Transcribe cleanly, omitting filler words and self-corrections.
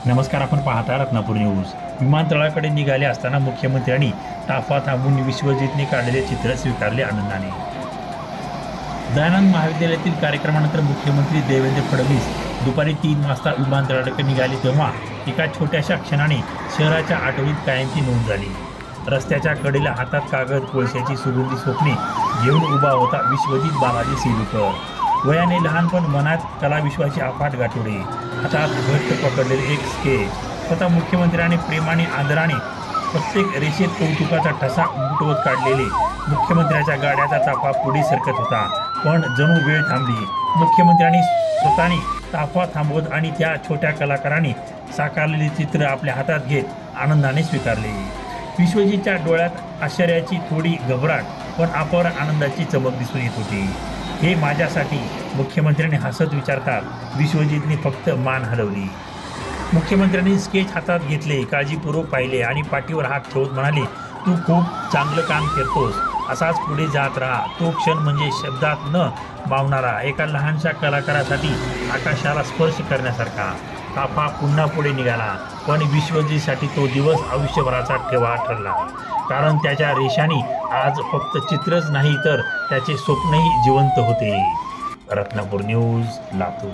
नमस्कार, आपण पाहता रत्नापूर न्यूज। विमानतळाकडे निघाले असताना मुख्यमंत्र्यांनी ताफा थांबून विश्वजितने काढलेले चित्र स्वीकारले आनंदाने। दयानंद महाविद्यालयातील कार्यक्रमानंतर मुख्यमंत्री देवेंद्र फडणवीस दुपारी 3 वाजता विमानतळाकडे निघाले तेव्हा एका छोट्याशा क्षणाने शहराच्या आठवणीत कायमची नोंद झाली। रस्त्याच्या कडेला हातात कागद कोळशाची सुगंधी स्वप्ने घेऊन उभा होता विश्वजित बालाजी सिलुकर। वयाने लहान पण मनात कलाविश्वाची अफाट गाठोडे, हातात घट्ट पकडलेले एक स्केच। स्वतः मुख्यमंत्र्यांनी प्रेमाने आदराने प्रत्येक रेषेत कौतुकाचा ठसा उमटवत काढलेले मुख्यमंत्र्यांच्या गाड्याचा ताफा पुढे सरकत होता, पण जणू वेळ थांबली। मुख्यमंत्र्यांनी स्वतःने ताफा थांबवत आणि त्या छोट्या कलाकाराने साकारलेले चित्र आपल्या हातात घेत आनंदाने स्वीकारले। विश्वजितच्या डोळ्यात आश्चर्याची थोडी घबराट पण अपार आनंदाची चमक दिसून येत होती। हे माझ्यासाठी, मुख्यमंत्र्यांनी हसत विचारतात। विश्वजितने फक्त मान हलवली। मुख्यमंत्र्यांनी स्केच हातात घेतले, काळजीपूर्वक पाहिले आणि पाठीवर हात ठेवत म्हणाले, तू खूप चांगलं काम करतोस, असाच पुढे जात राहा। तो क्षण म्हणजे शब्दात न मावणारा, एका लहानशा कलाकारासाठी आकाशाला स्पर्श करण्यासारखा। ताफा पुन्हा पुढे निघाला, पण विश्वजितसाठी तो दिवस आयुष्यभराचा ठेवा ठरला, कारण त्याच्या रेषांनी आज फक्त चित्रच नाही तर त्याचे स्वप्नही जिवंत होते। रत्नापूर न्यूज, लातूर।